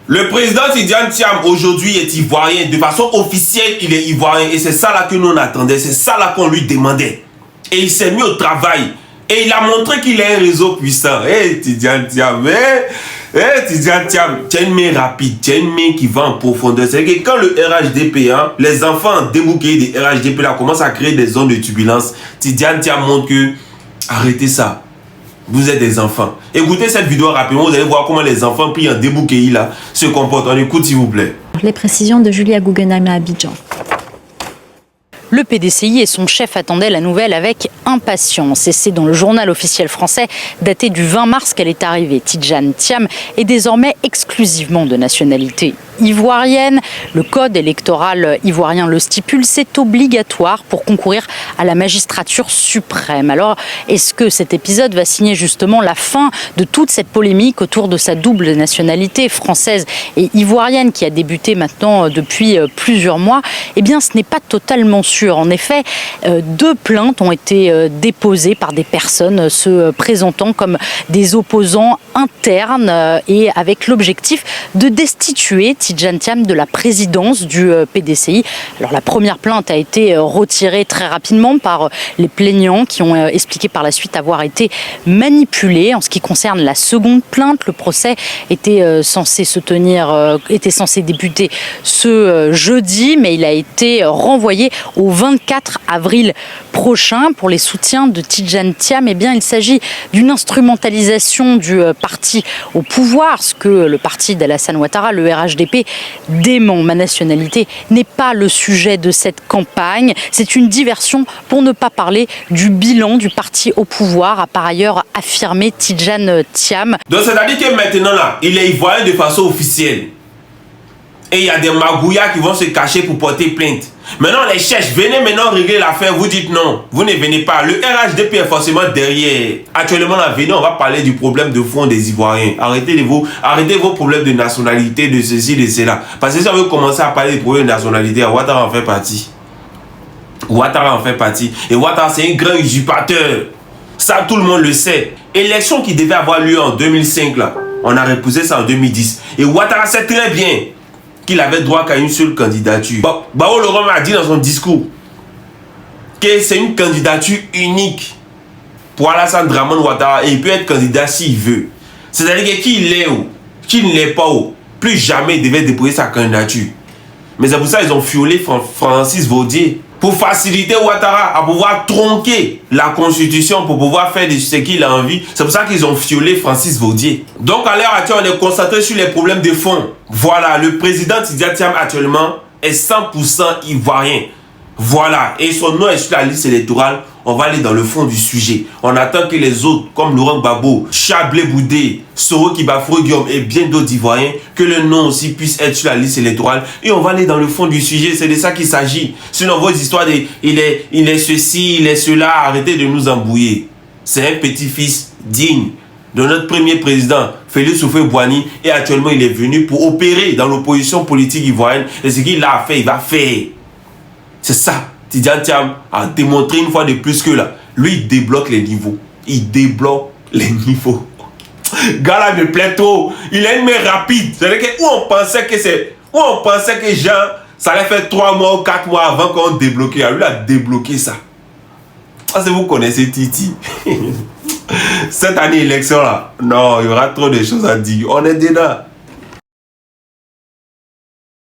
Le président Tidjane Thiam aujourd'hui est ivoirien. De façon officielle, il est ivoirien. Et c'est ça là que nous on attendait. C'est ça là qu'on lui demandait. Et il s'est mis au travail. Et il a montré qu'il a un réseau puissant. Tidjane Thiam, Tidjane Thiam, tu as une main rapide, tu as une main qui va en profondeur. C'est que quand le RHDP, les enfants débouqués des RHDP là commencent à créer des zones de turbulence, Tidjane Thiam montre que arrêtez ça. Vous êtes des enfants. Écoutez cette vidéo rapidement, vous allez voir comment les enfants pris en débouqués là se comportent. On écoute s'il vous plaît. Les précisions de Julia Guggenheim à Abidjan. Le PDCI et son chef attendaient la nouvelle avec impatience. Et c'est dans le journal officiel français daté du 20 mars qu'elle est arrivée. Tidjane Thiam est désormais exclusivement de nationalité ivoirienne. Le code électoral ivoirien le stipule, c'est obligatoire pour concourir à la magistrature suprême. Alors, est-ce que cet épisode va signer justement la fin de toute cette polémique autour de sa double nationalité française et ivoirienne qui a débuté maintenant depuis plusieurs mois? Eh bien, ce n'est pas totalement sûr. En effet, 2 plaintes ont été déposées par des personnes se présentant comme des opposants internes et avec l'objectif de destituer Tidjane Thiam de la présidence du PDCI. Alors la première plainte a été retirée très rapidement par les plaignants qui ont expliqué par la suite avoir été manipulés. En ce qui concerne la seconde plainte, le procès était censé débuter ce jeudi, mais il a été renvoyé au 24 avril prochain. Pour les soutiens de Tidjane Thiam, eh bien, il s'agit d'une instrumentalisation du parti au pouvoir, ce que le parti d'Alassane Ouattara, le RHDP, dément. Ma nationalité n'est pas le sujet de cette campagne. C'est une diversion pour ne pas parler du bilan du parti au pouvoir, a par ailleurs affirmé Tidjane Thiam. Donc c'est-à-dire que maintenant là, il est ivoirien de façon officielle. Et il y a des magouillas qui vont se cacher pour porter plainte. Maintenant, on les cherche. Venez maintenant régler l'affaire. Vous dites non. Vous ne venez pas. Le RHDP est forcément derrière. Actuellement, là, venez, on va parler du problème de fond des Ivoiriens. Arrêtez vos problèmes de nationalité, de ceci, de cela. Parce que si on veut commencer à parler des problèmes de nationalité, Ouattara en fait partie. Ouattara en fait partie. Et Ouattara, c'est un grand usurpateur. Ça, tout le monde le sait. Élection qui devait avoir lieu en 2005, là. On a repoussé ça en 2010. Et Ouattara sait très bien qu'il avait droit qu'à une seule candidature. Bao Laurent a dit dans son discours que c'est une candidature unique pour Alassane Dramane Ouattara et il peut être candidat s'il veut. C'est-à-dire que qui l'est ou qui ne l'est pas ou, plus jamais il devait déposer sa candidature. Mais c'est pour ça qu'ils ont fiolé Francis Vaudier pour faciliter Ouattara à pouvoir tronquer la constitution pour pouvoir faire de ce qu'il a envie. C'est pour ça qu'ils ont fiolé Francis Vaudier. Donc à l'heure actuelle, on est concentré sur les problèmes de fond. Voilà, le président Tidjane Thiam actuellement est 100% ivoirien. Voilà, et son nom est sur la liste électorale. On va aller dans le fond du sujet. On attend que les autres, comme Laurent Gbagbo, Chablé Boudé, Soro Kibafo Guillaume et bien d'autres Ivoiriens, que le nom aussi puisse être sur la liste électorale. Et on va aller dans le fond du sujet. C'est de ça qu'il s'agit. Sinon, vos histoires de il est ceci, il est cela, arrêtez de nous embrouiller. C'est un petit-fils digne de notre premier président, Félix Houphouët-Boigny, et actuellement, il est venu pour opérer dans l'opposition politique ivoirienne. Et ce qu'il a fait, il va faire. C'est ça. Tidjane Thiam a démontré une fois de plus que là, lui, il débloque les niveaux. Il débloque les niveaux. Gars là me plaît trop. Il a une main rapide. C'est-à-dire que où on pensait que Jean, ça allait faire 3 mois ou 4 mois avant qu'on débloque. Lui, il a débloqué ça. Parce que vous connaissez Titi. Cette année élection là, non, il y aura trop de choses à dire. On est dedans.